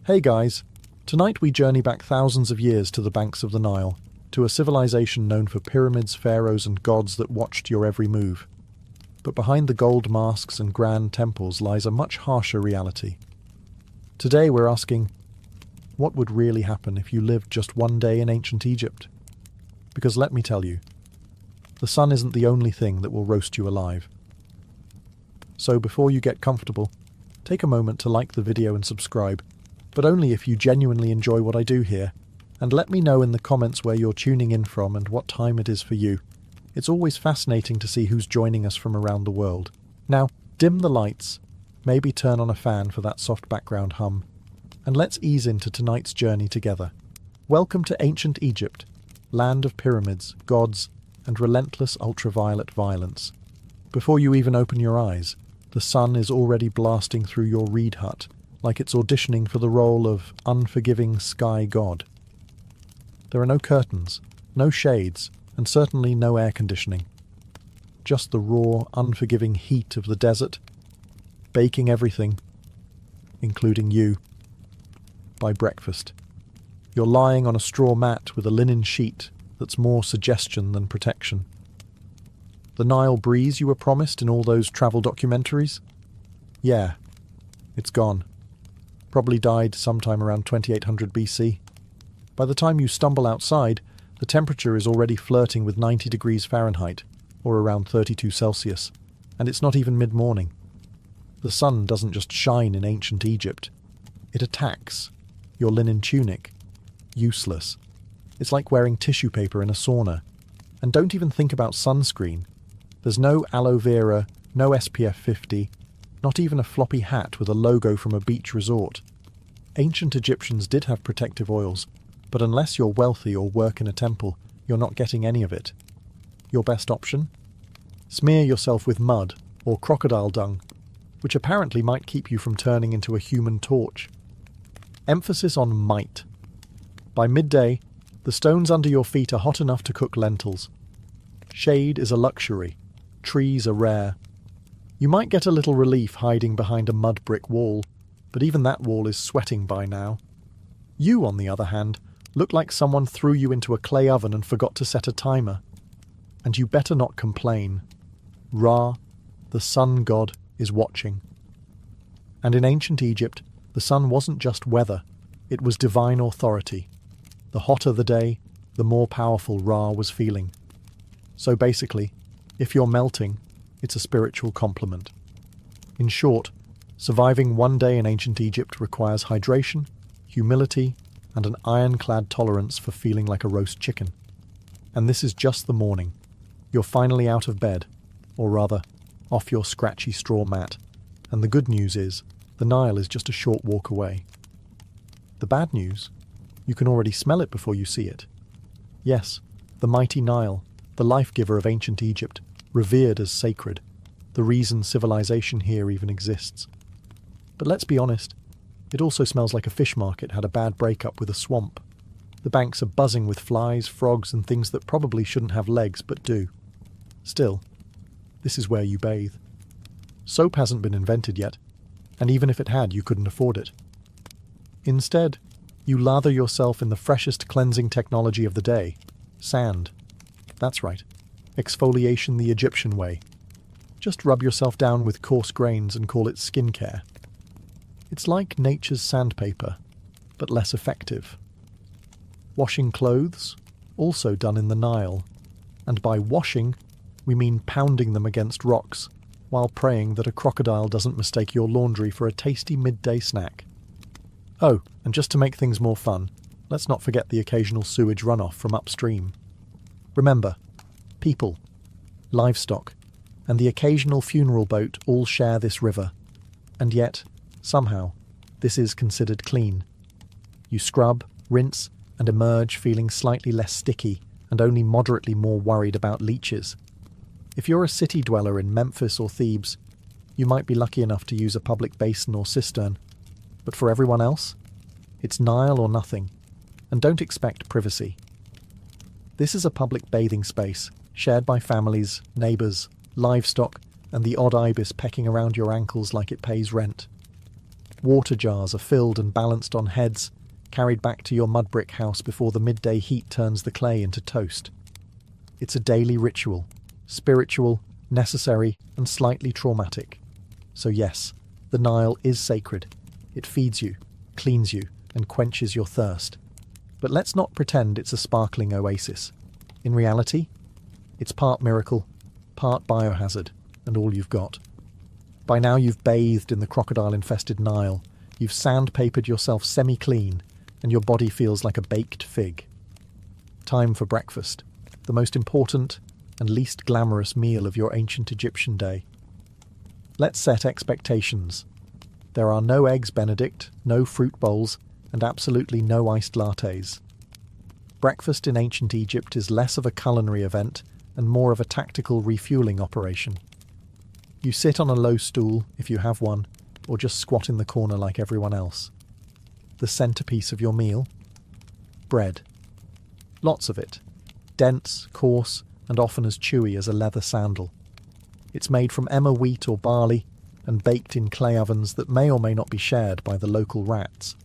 Hey guys, tonight we journey back thousands of years to the banks of the Nile, to a civilization known for pyramids, pharaohs and gods that watched your every move. But behind the gold masks and grand temples lies a much harsher reality. Today we're asking, what would really happen if you lived just one day in ancient Egypt? Because let me tell you, the sun isn't the only thing that will roast you alive. So before you get comfortable, take a moment to like the video and subscribe, but only if you genuinely enjoy what I do here, and let me know in the comments where you're tuning in from and what time it is for you. It's always fascinating to see who's joining us from around the world. Now, dim the lights, maybe turn on a fan for that soft background hum, and let's ease into tonight's journey together. Welcome to ancient Egypt, land of pyramids, gods, and relentless ultraviolet violence. Before you even open your eyes, the sun is already blasting through your reed hut, like it's auditioning for the role of unforgiving sky god. There are no curtains, no shades, and certainly no air conditioning. Just the raw, unforgiving heat of the desert, baking everything, including you, by breakfast. You're lying on a straw mat with a linen sheet that's more suggestion than protection. The Nile breeze you were promised in all those travel documentaries? Yeah, it's gone. Probably died sometime around 2800 BC. By the time you stumble outside, the temperature is already flirting with 90 degrees Fahrenheit, or around 32 Celsius, and it's not even mid-morning. The sun doesn't just shine in ancient Egypt. It attacks. Your linen tunic. Useless. It's like wearing tissue paper in a sauna. And don't even think about sunscreen. There's no aloe vera, no SPF 50, not even a floppy hat with a logo from a beach resort. Ancient Egyptians did have protective oils, but unless you're wealthy or work in a temple, you're not getting any of it. Your best option? Smear yourself with mud or crocodile dung, which apparently might keep you from turning into a human torch. Emphasis on might. By midday, the stones under your feet are hot enough to cook lentils. Shade is a luxury. Trees are rare. You might get a little relief hiding behind a mud brick wall, but even that wall is sweating by now. You, on the other hand, look like someone threw you into a clay oven and forgot to set a timer. And you better not complain. Ra, the sun god, is watching. And in ancient Egypt, the sun wasn't just weather, it was divine authority. The hotter the day, the more powerful Ra was feeling. So basically, if you're melting, it's a spiritual compliment. In short, surviving one day in ancient Egypt requires hydration, humility, and an ironclad tolerance for feeling like a roast chicken. And this is just the morning. You're finally out of bed, or rather, off your scratchy straw mat. And the good news is, the Nile is just a short walk away. The bad news? You can already smell it before you see it. Yes, the mighty Nile, the life-giver of ancient Egypt, revered as sacred, the reason civilization here even exists. But let's be honest, it also smells like a fish market had a bad breakup with a swamp. The banks are buzzing with flies, frogs, and things that probably shouldn't have legs but do. Still, this is where you bathe. Soap hasn't been invented yet, and even if it had, you couldn't afford it. Instead, you lather yourself in the freshest cleansing technology of the day, sand. That's right, exfoliation the Egyptian way. Just rub yourself down with coarse grains and call it skincare. It's like nature's sandpaper, but less effective. Washing clothes, also done in the Nile. And by washing, we mean pounding them against rocks, while praying that a crocodile doesn't mistake your laundry for a tasty midday snack. Oh, and just to make things more fun, let's not forget the occasional sewage runoff from upstream. Remember, people, livestock, and the occasional funeral boat all share this river. And yet, somehow, this is considered clean. You scrub, rinse, and emerge feeling slightly less sticky and only moderately more worried about leeches. If you're a city dweller in Memphis or Thebes, you might be lucky enough to use a public basin or cistern. But for everyone else, it's Nile or nothing, and don't expect privacy. This is a public bathing space, shared by families, neighbours, livestock, and the odd ibis pecking around your ankles like it pays rent. Water jars are filled and balanced on heads, carried back to your mud brick house before the midday heat turns the clay into toast. It's a daily ritual, spiritual, necessary, and slightly traumatic. So yes, the Nile is sacred. It feeds you, cleans you, and quenches your thirst. But let's not pretend it's a sparkling oasis. In reality, it's part miracle, part biohazard, and all you've got. By now you've bathed in the crocodile-infested Nile, you've sandpapered yourself semi-clean, and your body feels like a baked fig. Time for breakfast, the most important and least glamorous meal of your ancient Egyptian day. Let's set expectations. There are no eggs Benedict, no fruit bowls, and absolutely no iced lattes. Breakfast in ancient Egypt is less of a culinary event and more of a tactical refueling operation. You sit on a low stool, if you have one, or just squat in the corner like everyone else. The centerpiece of your meal? Bread. Lots of it. Dense, coarse, and often as chewy as a leather sandal. It's made from emmer wheat or barley and baked in clay ovens that may or may not be shared by the local rats.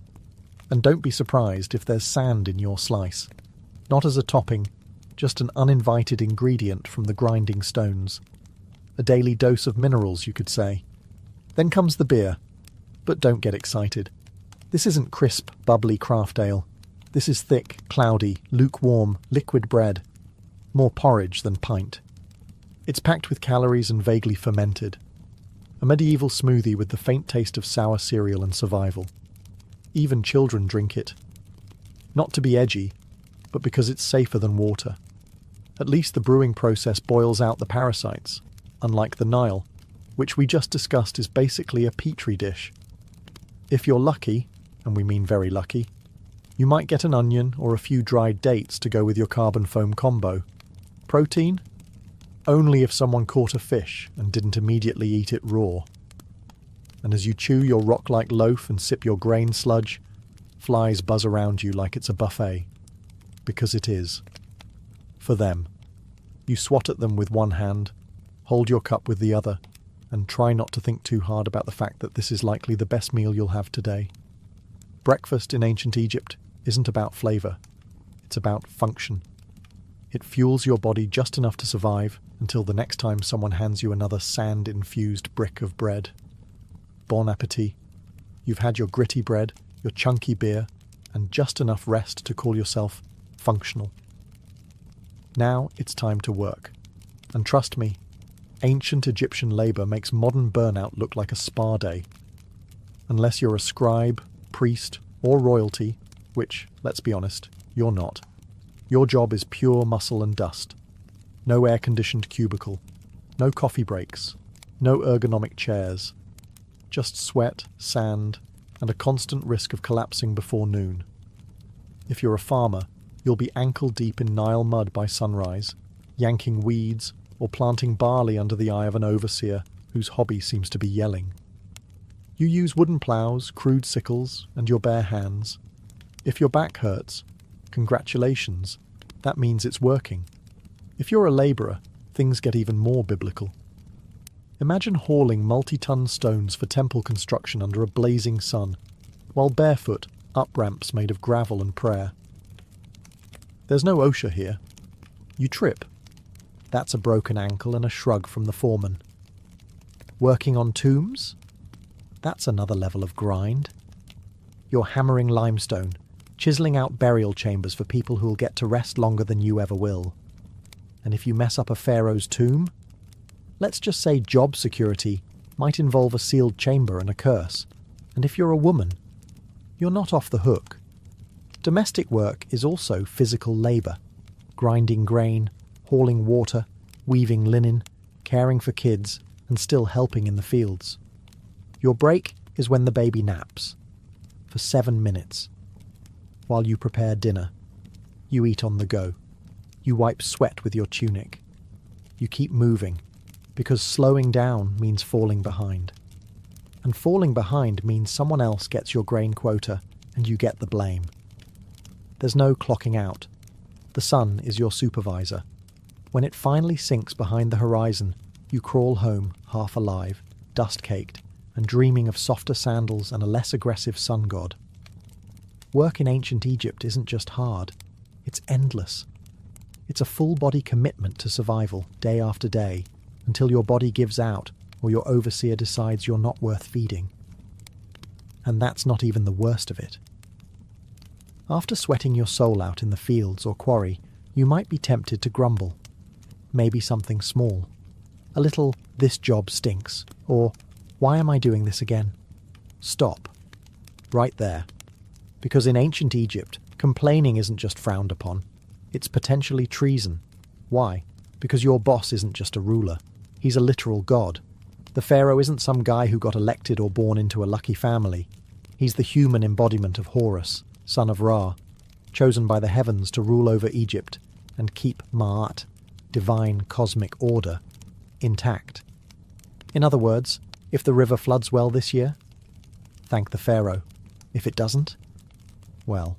And don't be surprised if there's sand in your slice. Not as a topping, just an uninvited ingredient from the grinding stones. A daily dose of minerals, you could say. Then comes the beer. But don't get excited. This isn't crisp, bubbly craft ale. This is thick, cloudy, lukewarm, liquid bread. More porridge than pint. It's packed with calories and vaguely fermented. A medieval smoothie with the faint taste of sour cereal and survival. Even children drink it. Not to be edgy, but because it's safer than water. At least the brewing process boils out the parasites, unlike the Nile, which we just discussed is basically a petri dish. If you're lucky, and we mean very lucky, you might get an onion or a few dried dates to go with your carbon foam combo. Protein? Only if someone caught a fish and didn't immediately eat it raw. And as you chew your rock-like loaf and sip your grain sludge, flies buzz around you like it's a buffet. Because it is. For them. You swat at them with one hand, hold your cup with the other, and try not to think too hard about the fact that this is likely the best meal you'll have today. Breakfast in ancient Egypt isn't about flavour. It's about function. It fuels your body just enough to survive until the next time someone hands you another sand-infused brick of bread. Bon appétit. You've had your gritty bread, your chunky beer, and just enough rest to call yourself functional. Now it's time to work. And trust me, ancient Egyptian labour makes modern burnout look like a spa day. Unless you're a scribe, priest, or royalty, which, let's be honest, you're not. Your job is pure muscle and dust. No air-conditioned cubicle. No coffee breaks. No ergonomic chairs. Just sweat, sand, and a constant risk of collapsing before noon. If you're a farmer, you'll be ankle-deep in Nile mud by sunrise, yanking weeds or planting barley under the eye of an overseer whose hobby seems to be yelling. You use wooden ploughs, crude sickles, and your bare hands. If your back hurts, congratulations, that means it's working. If you're a labourer, things get even more biblical. Imagine hauling multi-ton stones for temple construction under a blazing sun, while barefoot up ramps made of gravel and prayer. There's no OSHA here. You trip. That's a broken ankle and a shrug from the foreman. Working on tombs? That's another level of grind. You're hammering limestone, chiselling out burial chambers for people who'll get to rest longer than you ever will. And if you mess up a pharaoh's tomb, let's just say job security might involve a sealed chamber and a curse. And if you're a woman, you're not off the hook. Domestic work is also physical labour. Grinding grain, hauling water, weaving linen, caring for kids, and still helping in the fields. Your break is when the baby naps. For 7 minutes. While you prepare dinner. You eat on the go. You wipe sweat with your tunic. You keep moving, because slowing down means falling behind. And falling behind means someone else gets your grain quota and you get the blame. There's no clocking out. The sun is your supervisor. When it finally sinks behind the horizon, you crawl home, half alive, dust-caked, and dreaming of softer sandals and a less aggressive sun god. Work in ancient Egypt isn't just hard, it's endless. It's a full-body commitment to survival, day after day, until your body gives out or your overseer decides you're not worth feeding. And that's not even the worst of it. After sweating your soul out in the fields or quarry, you might be tempted to grumble. Maybe something small. A little, "this job stinks," or "why am I doing this again?" Stop. Right there. Because in ancient Egypt, complaining isn't just frowned upon. It's potentially treason. Why? Because your boss isn't just a ruler. He's a literal god. The pharaoh isn't some guy who got elected or born into a lucky family. He's the human embodiment of Horus, son of Ra, chosen by the heavens to rule over Egypt and keep Ma'at, divine cosmic order, intact. In other words, if the river floods well this year, thank the pharaoh. If it doesn't, well,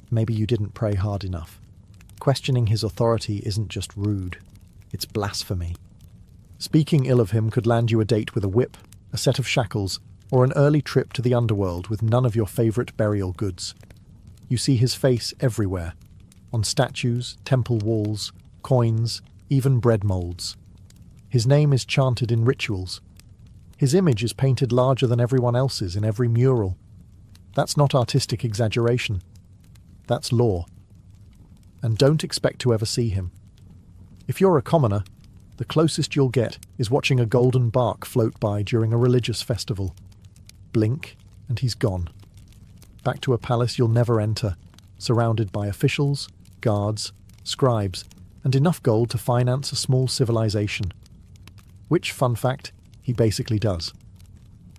maybe you didn't pray hard enough. Questioning his authority isn't just rude, it's blasphemy. Speaking ill of him could land you a date with a whip, a set of shackles, or an early trip to the underworld with none of your favourite burial goods. You see his face everywhere, on statues, temple walls, coins, even bread moulds. His name is chanted in rituals. His image is painted larger than everyone else's in every mural. That's not artistic exaggeration. That's law. And don't expect to ever see him. If you're a commoner, the closest you'll get is watching a golden bark float by during a religious festival. Blink, and he's gone. Back to a palace you'll never enter, surrounded by officials, guards, scribes, and enough gold to finance a small civilization. Which, fun fact, he basically does.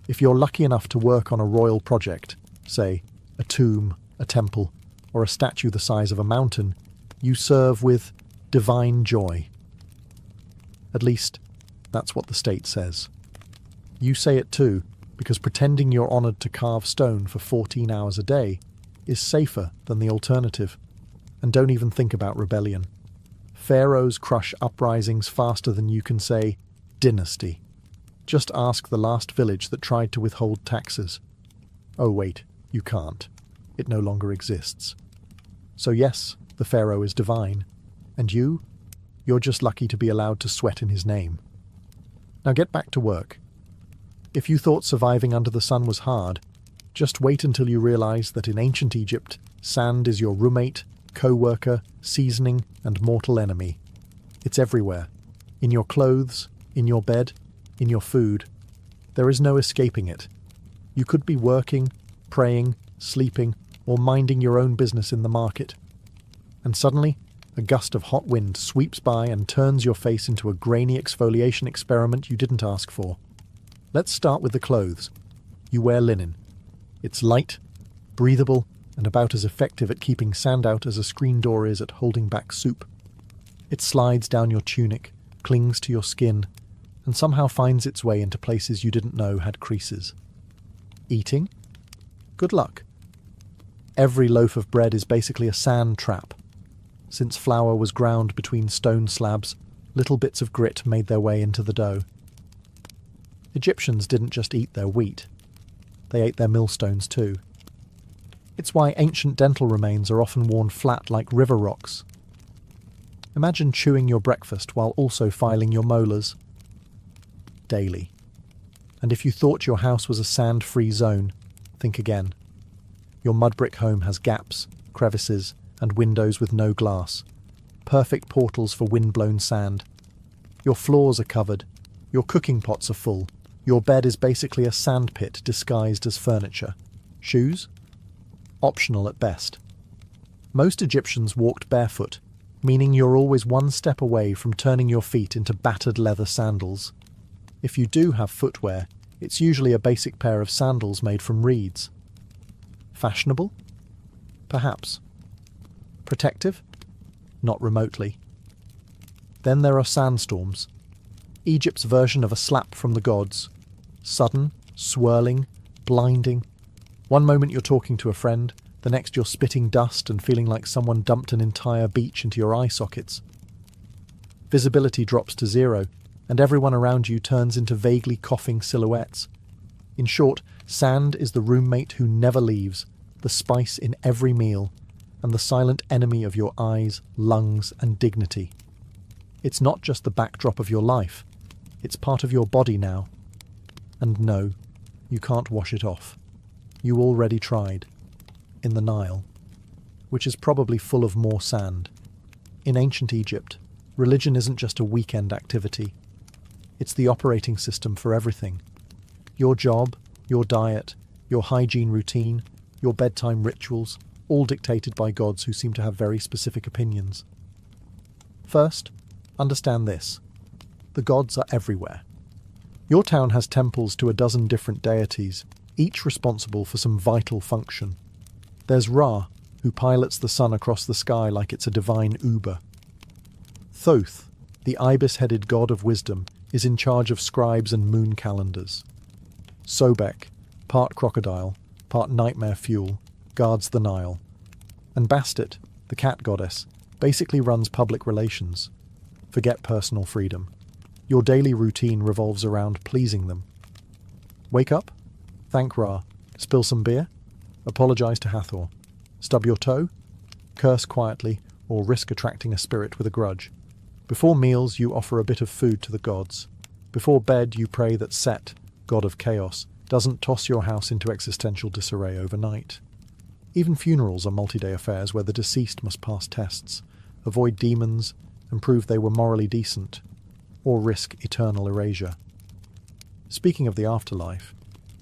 If you're lucky enough to work on a royal project, say, a tomb, a temple, or a statue the size of a mountain, you serve with divine joy. At least, that's what the state says. You say it too, because pretending you're honoured to carve stone for 14 hours a day is safer than the alternative. And don't even think about rebellion. Pharaohs crush uprisings faster than you can say, dynasty. Just ask the last village that tried to withhold taxes. Oh wait, you can't. It no longer exists. So yes, the pharaoh is divine. And you're just lucky to be allowed to sweat in his name. Now get back to work. If you thought surviving under the sun was hard, just wait until you realise that in ancient Egypt, sand is your roommate, co-worker, seasoning, and mortal enemy. It's everywhere. In your clothes, in your bed, in your food. There is no escaping it. You could be working, praying, sleeping, or minding your own business in the market. And suddenly, a gust of hot wind sweeps by and turns your face into a grainy exfoliation experiment you didn't ask for. Let's start with the clothes. You wear linen. It's light, breathable, and about as effective at keeping sand out as a screen door is at holding back soup. It slides down your tunic, clings to your skin, and somehow finds its way into places you didn't know had creases. Eating? Good luck. Every loaf of bread is basically a sand trap. Since flour was ground between stone slabs, little bits of grit made their way into the dough. Egyptians didn't just eat their wheat. They ate their millstones too. It's why ancient dental remains are often worn flat like river rocks. Imagine chewing your breakfast while also filing your molars. Daily. And if you thought your house was a sand-free zone, think again. Your mud brick home has gaps, crevices, and windows with no glass. Perfect portals for wind-blown sand. Your floors are covered. Your cooking pots are full. Your bed is basically a sandpit disguised as furniture. Shoes? Optional at best. Most Egyptians walked barefoot, meaning you're always one step away from turning your feet into battered leather sandals. If you do have footwear, it's usually a basic pair of sandals made from reeds. Fashionable? Perhaps. Protective? Not remotely. Then there are sandstorms. Egypt's version of a slap from the gods. Sudden, swirling, blinding. One moment you're talking to a friend, the next you're spitting dust and feeling like someone dumped an entire beach into your eye sockets. Visibility drops to zero, and everyone around you turns into vaguely coughing silhouettes. In short, sand is the roommate who never leaves, the spice in every meal, and the silent enemy of your eyes, lungs, and dignity. It's not just the backdrop of your life, it's part of your body now. And no, you can't wash it off. You already tried. In the Nile, which is probably full of more sand. In ancient Egypt, religion isn't just a weekend activity. It's the operating system for everything. Your job, your diet, your hygiene routine, your bedtime rituals, all dictated by gods who seem to have very specific opinions. First, understand this. The gods are everywhere. Your town has temples to a dozen different deities, each responsible for some vital function. There's Ra, who pilots the sun across the sky like it's a divine Uber. Thoth, the ibis-headed god of wisdom, is in charge of scribes and moon calendars. Sobek, part crocodile, part nightmare fuel, guards the Nile. And Bastet, the cat goddess, basically runs public relations. Forget personal freedom. Your daily routine revolves around pleasing them. Wake up, thank Ra, spill some beer, apologize to Hathor, stub your toe, curse quietly, or risk attracting a spirit with a grudge. Before meals, you offer a bit of food to the gods. Before bed, you pray that Set, god of chaos, doesn't toss your house into existential disarray overnight. Even funerals are multi-day affairs where the deceased must pass tests, avoid demons, and prove they were morally decent, or risk eternal erasure. Speaking of the afterlife,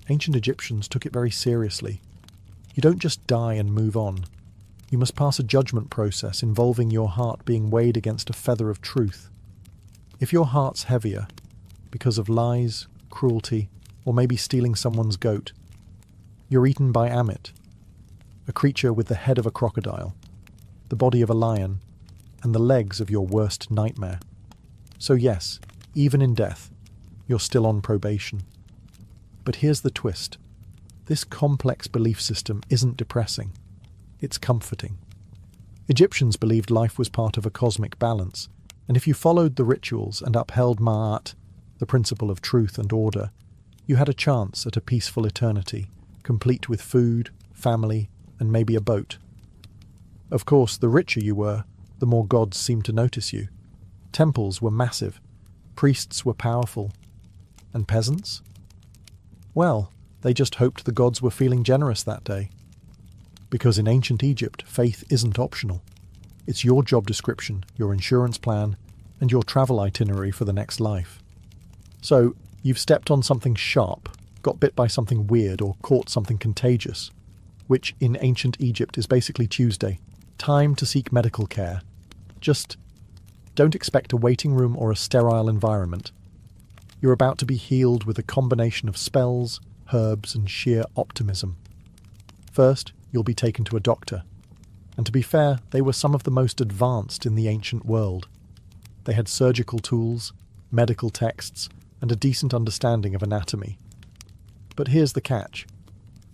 ancient Egyptians took it very seriously. You don't just die and move on. You must pass a judgment process involving your heart being weighed against a feather of truth. If your heart's heavier, because of lies, cruelty, or maybe stealing someone's goat, you're eaten by Amit, a creature with the head of a crocodile, the body of a lion, and the legs of your worst nightmare. So yes, even in death, you're still on probation. But here's the twist. This complex belief system isn't depressing. It's comforting. Egyptians believed life was part of a cosmic balance, and if you followed the rituals and upheld Ma'at, the principle of truth and order, you had a chance at a peaceful eternity, complete with food, family, and maybe a boat. Of course, the richer you were, the more gods seemed to notice you. Temples were massive, priests were powerful, and peasants? Well, they just hoped the gods were feeling generous that day. Because in ancient Egypt, faith isn't optional. It's your job description, your insurance plan, and your travel itinerary for the next life. So, you've stepped on something sharp, got bit by something weird, or caught something contagious, which in ancient Egypt is basically Tuesday. Time to seek medical care. Just don't expect a waiting room or a sterile environment. You're about to be healed with a combination of spells, herbs, and sheer optimism. First, you'll be taken to a doctor. And to be fair, they were some of the most advanced in the ancient world. They had surgical tools, medical texts, and a decent understanding of anatomy. But here's the catch.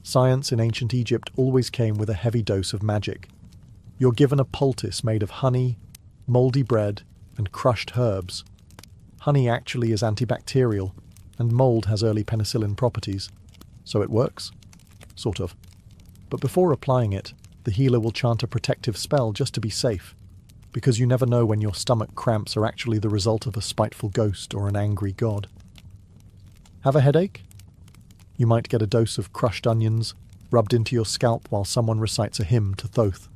Science in ancient Egypt always came with a heavy dose of magic. You're given a poultice made of honey, mouldy bread, and crushed herbs. Honey actually is antibacterial, and mould has early penicillin properties. So it works? Sort of. But before applying it, the healer will chant a protective spell just to be safe, because you never know when your stomach cramps are actually the result of a spiteful ghost or an angry god. Have a headache? You might get a dose of crushed onions rubbed into your scalp while someone recites a hymn to Thoth.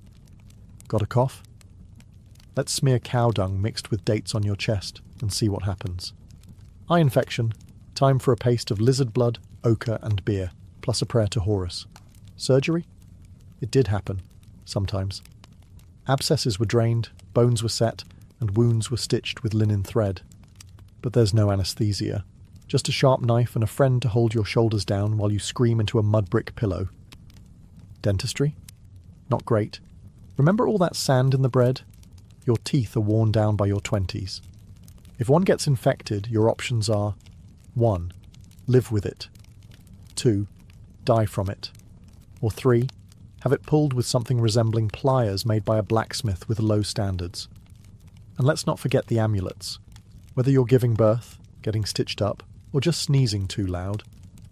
Got a cough? Let's smear cow dung mixed with dates on your chest and see what happens. Eye infection. Time for a paste of lizard blood, ochre, and beer, plus a prayer to Horus. Surgery? It did happen. Sometimes. Abscesses were drained, bones were set, and wounds were stitched with linen thread. But there's no anesthesia. Just a sharp knife and a friend to hold your shoulders down while you scream into a mud brick pillow. Dentistry? Not great. Remember all that sand in the bread? Your teeth are worn down by your 20s. If one gets infected, your options are 1. Live with it. 2. Die from it. Or 3. Have it pulled with something resembling pliers made by a blacksmith with low standards. And let's not forget the amulets. Whether you're giving birth, getting stitched up, or just sneezing too loud,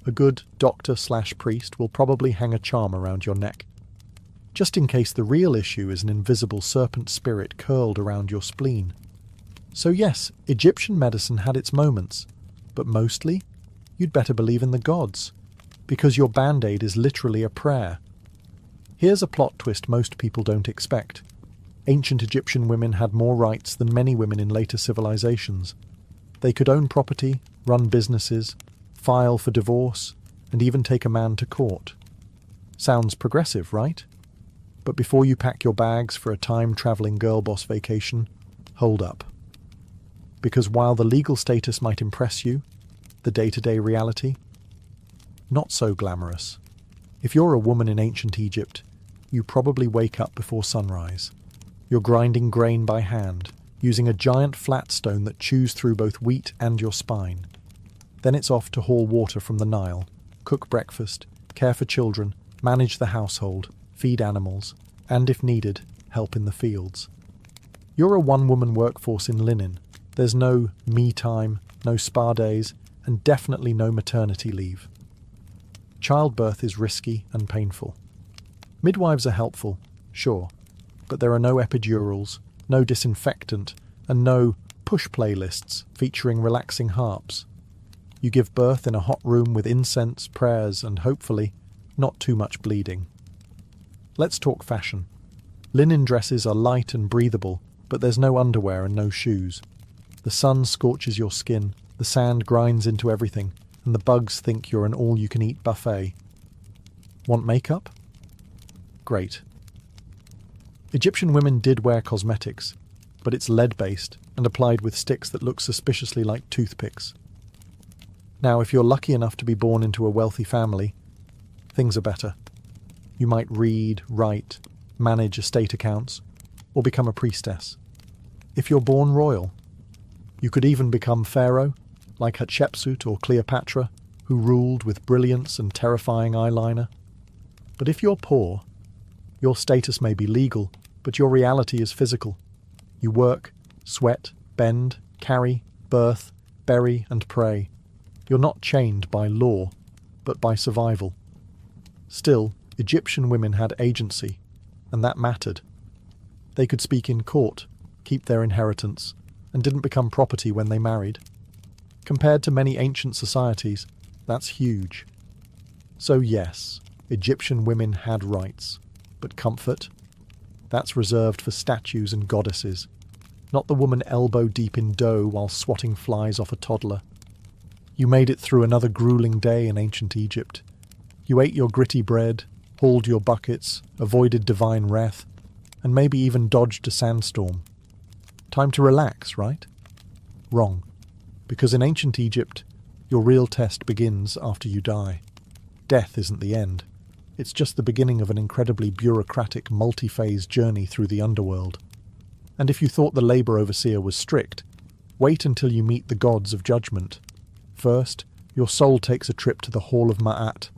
A good doctor/priest will probably hang a charm around your neck, just in case the real issue is an invisible serpent spirit curled around your spleen. So yes, Egyptian medicine had its moments, but mostly, you'd better believe in the gods, because your band-aid is literally a prayer. Here's a plot twist most people don't expect. Ancient Egyptian women had more rights than many women in later civilizations. They could own property, run businesses, file for divorce, and even take a man to court. Sounds progressive, right? But before you pack your bags for a time-travelling girl boss vacation, hold up. Because while the legal status might impress you, the day-to-day reality? Not so glamorous. If you're a woman in ancient Egypt, you probably wake up before sunrise. You're grinding grain by hand, using a giant flat stone that chews through both wheat and your spine. Then it's off to haul water from the Nile, cook breakfast, care for children, manage the household, feed animals, and if needed, help in the fields. You're a one-woman workforce in linen. There's no me time, no spa days, and definitely no maternity leave. Childbirth is risky and painful. Midwives are helpful, sure, but there are no epidurals, no disinfectant, and no push playlists featuring relaxing harps. You give birth in a hot room with incense, prayers, and hopefully, not too much bleeding. Let's talk fashion. Linen dresses are light and breathable, but there's no underwear and no shoes. The sun scorches your skin, the sand grinds into everything, and the bugs think you're an all-you-can-eat buffet. Want makeup? Great. Egyptian women did wear cosmetics, but it's lead-based and applied with sticks that look suspiciously like toothpicks. Now, if you're lucky enough to be born into a wealthy family, things are better. You might read, write, manage estate accounts, or become a priestess. If you're born royal, you could even become pharaoh, like Hatshepsut or Cleopatra, who ruled with brilliance and terrifying eyeliner. But if you're poor, your status may be legal, but your reality is physical. You work, sweat, bend, carry, birth, bury, and pray. You're not chained by law, but by survival. Still, Egyptian women had agency, and that mattered. They could speak in court, keep their inheritance, and didn't become property when they married. Compared to many ancient societies, that's huge. So yes, Egyptian women had rights, but comfort? That's reserved for statues and goddesses, not the woman elbow-deep in dough while swatting flies off a toddler. You made it through another grueling day in ancient Egypt. You ate your gritty bread, hauled your buckets, avoided divine wrath, and maybe even dodged a sandstorm. Time to relax, right? Wrong. Because in ancient Egypt, your real test begins after you die. Death isn't the end. It's just the beginning of an incredibly bureaucratic, multi-phase journey through the underworld. And if you thought the labour overseer was strict, wait until you meet the gods of judgment. First, your soul takes a trip to the Hall of Ma'at.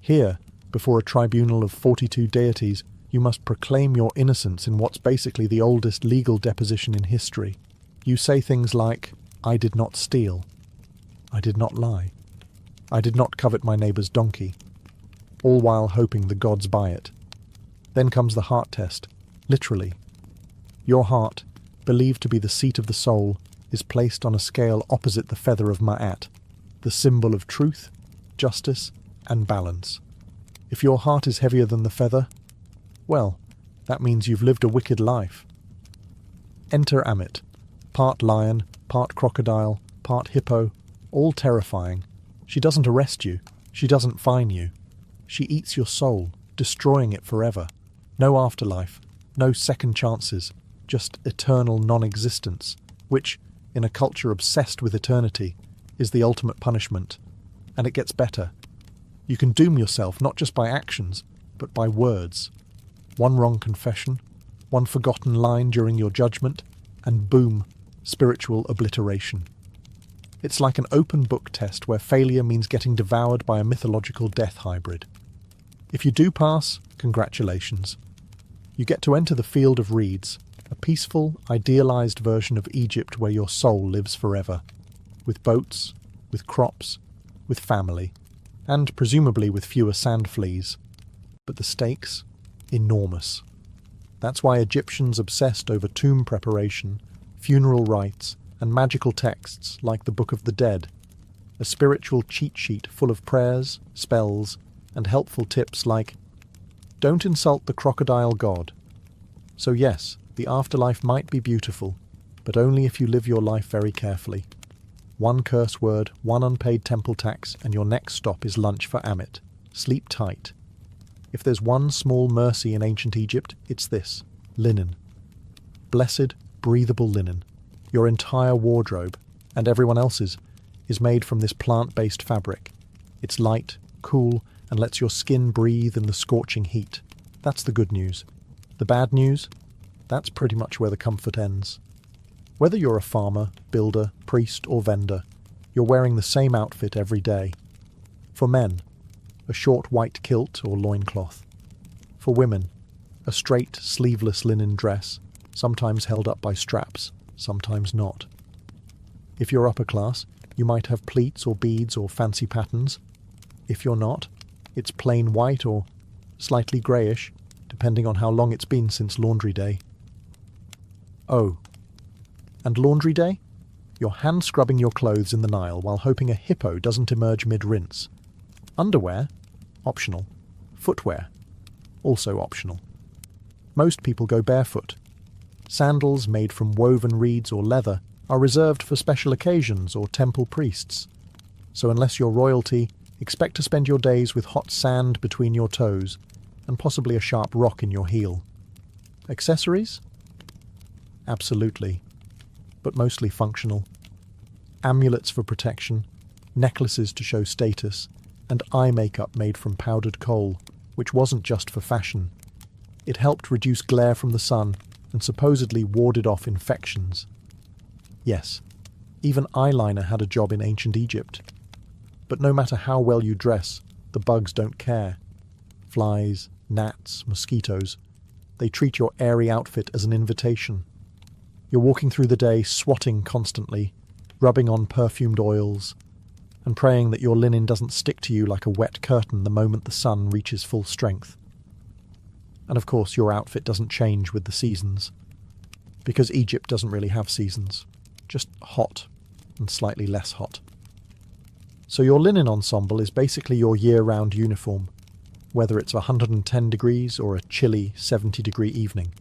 Here, before a tribunal of 42 deities, you must proclaim your innocence in what's basically the oldest legal deposition in history. You say things like, "I did not steal. I did not lie. I did not covet my neighbour's donkey," all while hoping the gods buy it. Then comes the heart test, literally. Your heart, believed to be the seat of the soul, is placed on a scale opposite the feather of Ma'at, the symbol of truth, justice, and balance. If your heart is heavier than the feather, well, that means you've lived a wicked life. Enter Amit, part lion, part crocodile, part hippo, all terrifying. She doesn't arrest you, she doesn't fine you. She eats your soul, destroying it forever. No afterlife, no second chances, just eternal non-existence, which, in a culture obsessed with eternity, is the ultimate punishment. And it gets better. You can doom yourself not just by actions, but by words. One wrong confession, one forgotten line during your judgment, and boom, spiritual obliteration. It's like an open book test where failure means getting devoured by a mythological death hybrid. If you do pass, congratulations. You get to enter the field of reeds, a peaceful, idealized version of Egypt where your soul lives forever. With boats, with crops, with family. and presumably with fewer sand fleas. But the stakes? Enormous. That's why Egyptians obsessed over tomb preparation, funeral rites, and magical texts like the Book of the Dead, a spiritual cheat sheet full of prayers, spells, and helpful tips like, don't insult the crocodile god. So yes, the afterlife might be beautiful, but only if you live your life very carefully. One curse word, one unpaid temple tax, and your next stop is lunch for Amit. Sleep tight. If there's one small mercy in ancient Egypt, it's this: linen. Blessed, breathable linen. Your entire wardrobe, and everyone else's, is made from this plant-based fabric. It's light, cool, and lets your skin breathe in the scorching heat. That's the good news. The bad news? That's pretty much where the comfort ends. Whether you're a farmer, builder, priest, or vendor, you're wearing the same outfit every day. For men, a short white kilt or loincloth. For women, a straight, sleeveless linen dress, sometimes held up by straps, sometimes not. If you're upper class, you might have pleats or beads or fancy patterns. If you're not, it's plain white or slightly greyish, depending on how long it's been since laundry day. Oh, and laundry day? You're hand-scrubbing your clothes in the Nile while hoping a hippo doesn't emerge mid-rinse. Underwear? Optional. Footwear? Also optional. Most people go barefoot. Sandals made from woven reeds or leather are reserved for special occasions or temple priests. So unless you're royalty, expect to spend your days with hot sand between your toes and possibly a sharp rock in your heel. Accessories? Absolutely. But mostly functional. Amulets for protection, necklaces to show status, and eye makeup made from powdered coal, which wasn't just for fashion. It helped reduce glare from the sun and supposedly warded off infections. Yes, even eyeliner had a job in ancient Egypt. But no matter how well you dress, the bugs don't care. Flies, gnats, mosquitoes, they treat your airy outfit as an invitation. You're walking through the day swatting constantly, rubbing on perfumed oils, and praying that your linen doesn't stick to you like a wet curtain the moment the sun reaches full strength. And of course your outfit doesn't change with the seasons, because Egypt doesn't really have seasons, just hot and slightly less hot. So your linen ensemble is basically your year-round uniform, whether it's 110 degrees or a chilly 70-degree evening.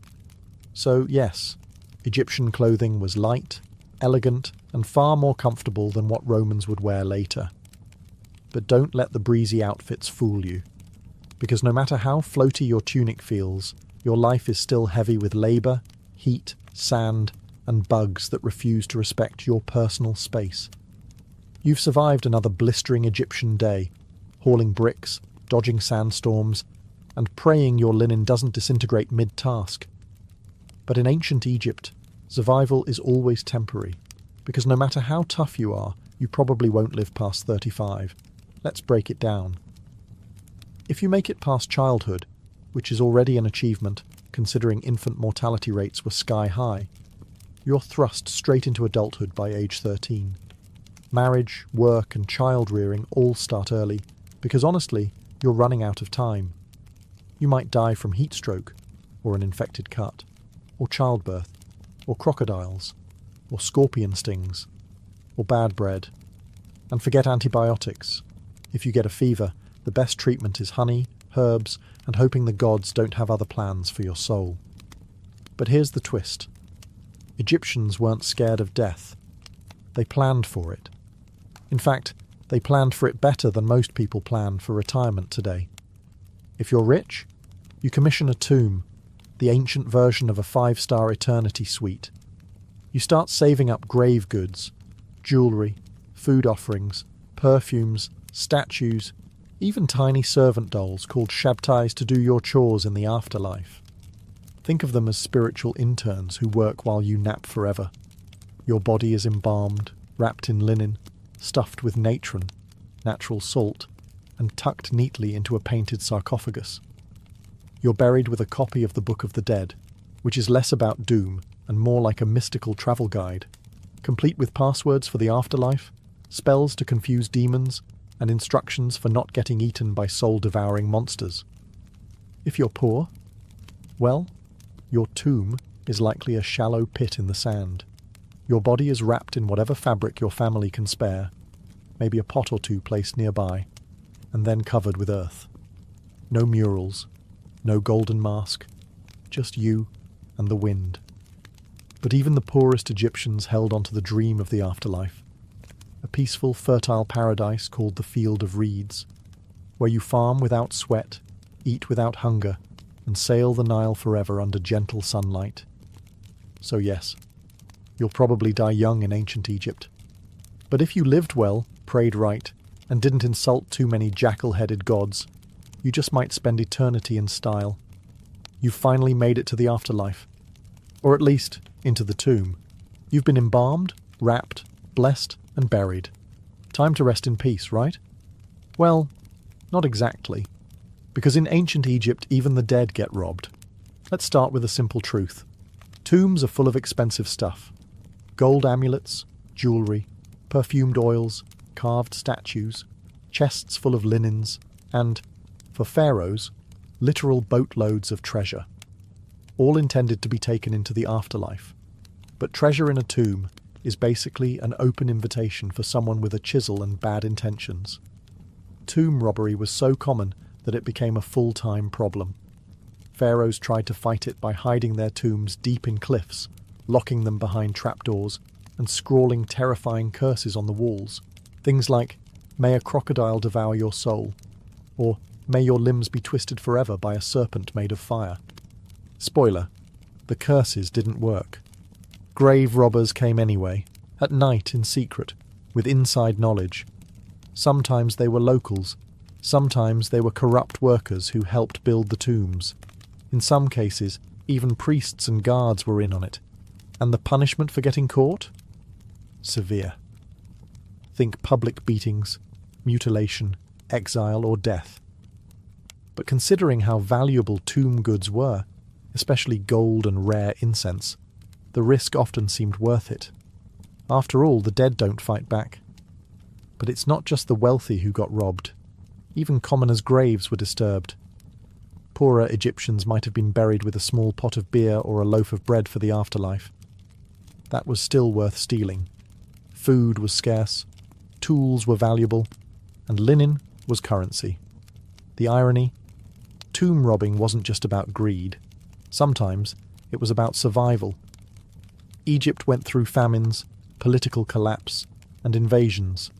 So yes, Egyptian clothing was light, elegant, and far more comfortable than what Romans would wear later. But don't let the breezy outfits fool you, because no matter how floaty your tunic feels, your life is still heavy with labour, heat, sand, and bugs that refuse to respect your personal space. You've survived another blistering Egyptian day, hauling bricks, dodging sandstorms, and praying your linen doesn't disintegrate mid-task. But in ancient Egypt, survival is always temporary, because no matter how tough you are, you probably won't live past 35. Let's break it down. If you make it past childhood, which is already an achievement considering infant mortality rates were sky-high, you're thrust straight into adulthood by age 13. Marriage, work, and child-rearing all start early, because honestly, you're running out of time. You might die from heat stroke, or an infected cut, or childbirth, or crocodiles, or scorpion stings, or bad bread. And forget antibiotics. If you get a fever, the best treatment is honey, herbs, and hoping the gods don't have other plans for your soul. But here's the twist. Egyptians weren't scared of death. They planned for it. In fact, they planned for it better than most people plan for retirement today. If you're rich, you commission a tomb, the ancient version of a 5-star eternity suite. You start saving up grave goods, jewellery, food offerings, perfumes, statues, even tiny servant dolls called shabtais to do your chores in the afterlife. Think of them as spiritual interns who work while you nap forever. Your body is embalmed, wrapped in linen, stuffed with natron, natural salt, and tucked neatly into a painted sarcophagus. You're buried with a copy of the Book of the Dead, which is less about doom and more like a mystical travel guide, complete with passwords for the afterlife, spells to confuse demons, and instructions for not getting eaten by soul-devouring monsters. If you're poor, well, your tomb is likely a shallow pit in the sand. Your body is wrapped in whatever fabric your family can spare, maybe a pot or two placed nearby, and then covered with earth. No murals, no golden mask, just you and the wind. But even the poorest Egyptians held on to the dream of the afterlife, a peaceful, fertile paradise called the Field of Reeds, where you farm without sweat, eat without hunger, and sail the Nile forever under gentle sunlight. So yes, you'll probably die young in ancient Egypt. But if you lived well, prayed right, and didn't insult too many jackal-headed gods, you just might spend eternity in style. You've finally made it to the afterlife. Or at least, into the tomb. You've been embalmed, wrapped, blessed, and buried. Time to rest in peace, right? Well, not exactly. Because in ancient Egypt, even the dead get robbed. Let's start with a simple truth. Tombs are full of expensive stuff. Gold amulets, jewellery, perfumed oils, carved statues, chests full of linens, and, for pharaohs, literal boatloads of treasure. All intended to be taken into the afterlife. But treasure in a tomb is basically an open invitation for someone with a chisel and bad intentions. Tomb robbery was so common that it became a full-time problem. Pharaohs tried to fight it by hiding their tombs deep in cliffs, locking them behind trapdoors, and scrawling terrifying curses on the walls. Things like, "May a crocodile devour your soul," or "May your limbs be twisted forever by a serpent made of fire." Spoiler, the curses didn't work. Grave robbers came anyway, at night in secret, with inside knowledge. Sometimes they were locals, sometimes they were corrupt workers who helped build the tombs. In some cases, even priests and guards were in on it. And the punishment for getting caught? Severe. Think public beatings, mutilation, exile, or death. But considering how valuable tomb goods were, especially gold and rare incense, the risk often seemed worth it. After all, the dead don't fight back. But it's not just the wealthy who got robbed. Even commoners' graves were disturbed. Poorer Egyptians might have been buried with a small pot of beer or a loaf of bread for the afterlife. That was still worth stealing. Food was scarce, tools were valuable, and linen was currency. The irony? Tomb robbing wasn't just about greed. Sometimes it was about survival. Egypt went through famines, political collapse, and invasions.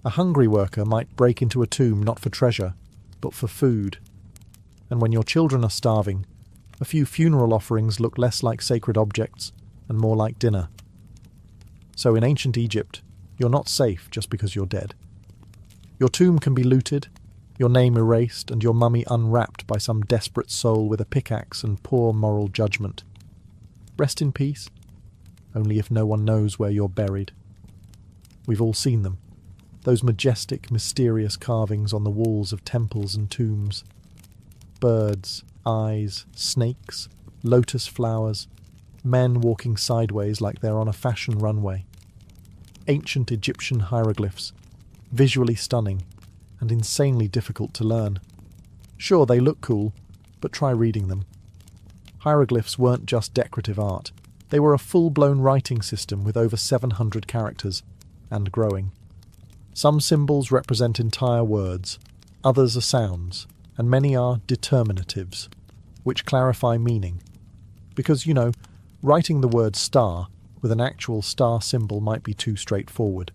A hungry worker might break into a tomb not for treasure, but for food. And when your children are starving, a few funeral offerings look less like sacred objects and more like dinner. So in ancient Egypt, you're not safe just because you're dead. Your tomb can be looted, your name erased, and your mummy unwrapped by some desperate soul with a pickaxe and poor moral judgment. Rest in peace, only if no one knows where you're buried. We've all seen them, those majestic, mysterious carvings on the walls of temples and tombs. Birds, eyes, snakes, lotus flowers, men walking sideways like they're on a fashion runway. Ancient Egyptian hieroglyphs, visually stunning and insanely difficult to learn. Sure, they look cool, but try reading them. Hieroglyphs weren't just decorative art. They were a full-blown writing system with over 700 characters, and growing. Some symbols represent entire words, others are sounds, and many are determinatives, which clarify meaning. Because, writing the word star with an actual star symbol might be too straightforward.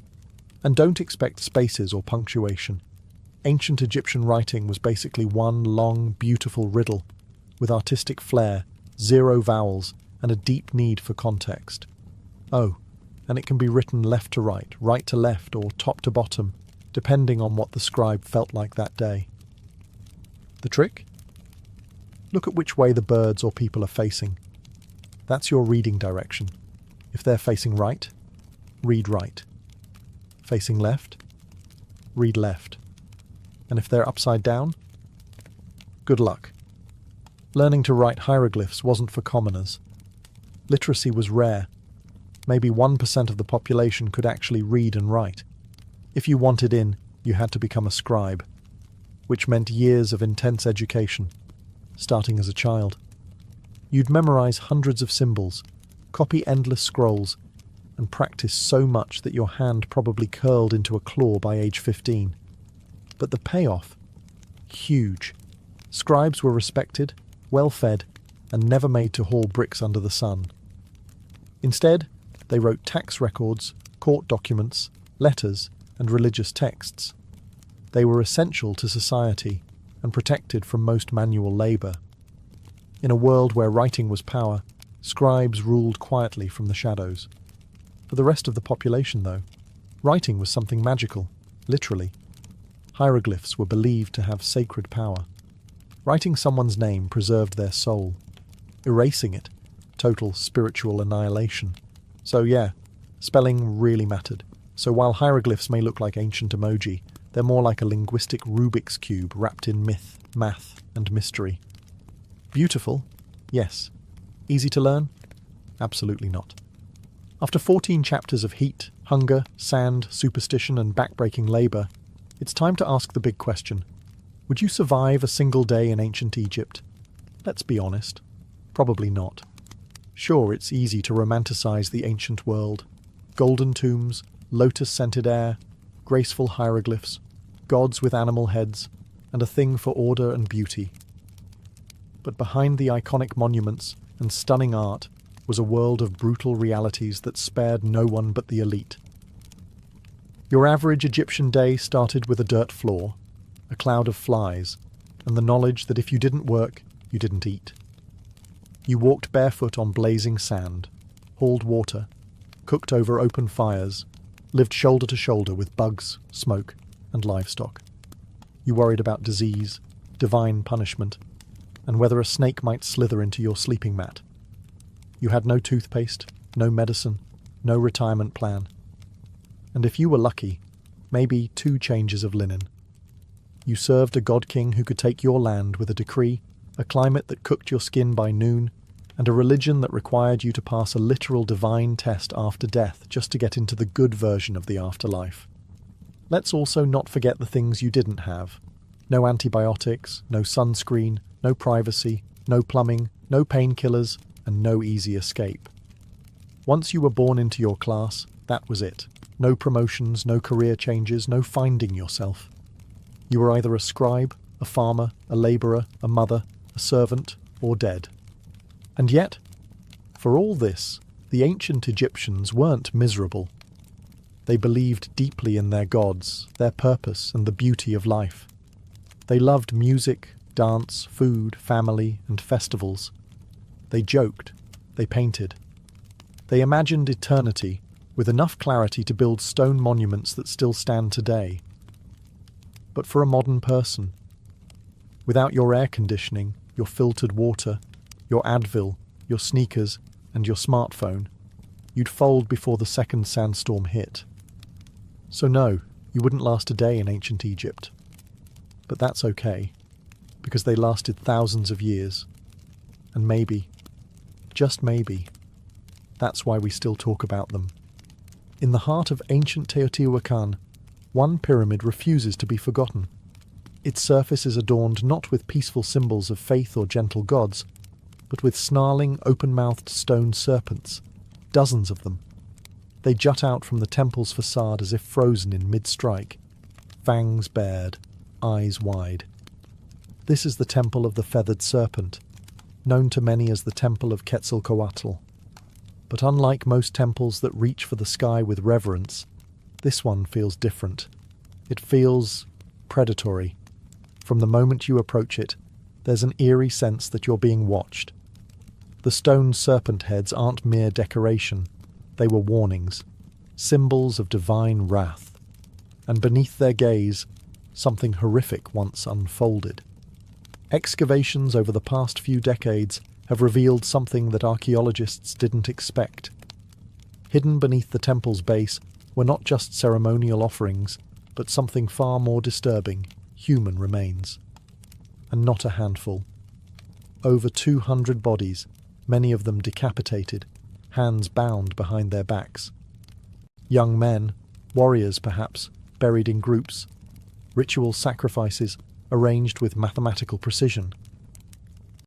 And don't expect spaces or punctuation. Ancient Egyptian writing was basically one long, beautiful riddle, with artistic flair, 0 vowels, and a deep need for context. Oh, and it can be written left to right to left, or top to bottom, depending on what the scribe felt like that day. The trick? Look at which way the birds or people are facing. That's your reading direction. If they're facing right, read right. Facing left, read left. And if they're upside down, good luck. Learning to write hieroglyphs wasn't for commoners. Literacy was rare. Maybe 1% of the population could actually read and write. If you wanted in, you had to become a scribe, which meant years of intense education, starting as a child. You'd memorize hundreds of symbols, copy endless scrolls, and practice so much that your hand probably curled into a claw by age 15. But the payoff? Huge. Scribes were respected, well-fed, and never made to haul bricks under the sun. Instead, they wrote tax records, court documents, letters, and religious texts. They were essential to society and protected from most manual labour. In a world where writing was power, scribes ruled quietly from the shadows. For the rest of the population, though, writing was something magical, literally. Hieroglyphs were believed to have sacred power. Writing someone's name preserved their soul. Erasing it, total spiritual annihilation. So yeah, spelling really mattered. So while hieroglyphs may look like ancient emoji, they're more like a linguistic Rubik's Cube wrapped in myth, math, and mystery. Beautiful? Yes. Easy to learn? Absolutely not. After 14 chapters of heat, hunger, sand, superstition, and backbreaking labour, it's time to ask the big question. Would you survive a single day in ancient Egypt? Let's be honest. Probably not. Sure, it's easy to romanticize the ancient world. Golden tombs, lotus-scented air, graceful hieroglyphs, gods with animal heads, and a thing for order and beauty. But behind the iconic monuments and stunning art was a world of brutal realities that spared no one but the elite. Your average Egyptian day started with a dirt floor, a cloud of flies, and the knowledge that if you didn't work, you didn't eat. You walked barefoot on blazing sand, hauled water, cooked over open fires, lived shoulder to shoulder with bugs, smoke, and livestock. You worried about disease, divine punishment, and whether a snake might slither into your sleeping mat. You had no toothpaste, no medicine, no retirement plan. And if you were lucky, maybe 2 changes of linen. You served a god-king who could take your land with a decree, a climate that cooked your skin by noon, and a religion that required you to pass a literal divine test after death just to get into the good version of the afterlife. Let's also not forget the things you didn't have. No antibiotics, no sunscreen, no privacy, no plumbing, no painkillers, and no easy escape. Once you were born into your class, that was it. No promotions, no career changes, no finding yourself. You were either a scribe, a farmer, a labourer, a mother, a servant, or dead. And yet, for all this, the ancient Egyptians weren't miserable. They believed deeply in their gods, their purpose, and the beauty of life. They loved music, dance, food, family, and festivals. They joked, they painted. They imagined eternity with enough clarity to build stone monuments that still stand today. But for a modern person, without your air conditioning, your filtered water, your Advil, your sneakers, and your smartphone, you'd fold before the second sandstorm hit. So no, you wouldn't last a day in ancient Egypt. But that's okay, because they lasted thousands of years. And maybe, just maybe, that's why we still talk about them. In the heart of ancient Teotihuacan, one pyramid refuses to be forgotten. Its surface is adorned not with peaceful symbols of faith or gentle gods, but with snarling, open-mouthed stone serpents, dozens of them. They jut out from the temple's facade as if frozen in mid-strike, fangs bared, eyes wide. This is the temple of the feathered serpent, known to many as the Temple of Quetzalcoatl. But unlike most temples that reach for the sky with reverence, this one feels different. It feels predatory. From the moment you approach it, there's an eerie sense that you're being watched. The stone serpent heads aren't mere decoration. They were warnings, symbols of divine wrath. And beneath their gaze, something horrific once unfolded. Excavations over the past few decades have revealed something that archaeologists didn't expect. Hidden beneath the temple's base were not just ceremonial offerings, but something far more disturbing, human remains. And not a handful. Over 200 bodies, many of them decapitated, hands bound behind their backs. Young men, warriors perhaps, buried in groups, ritual sacrifices arranged with mathematical precision.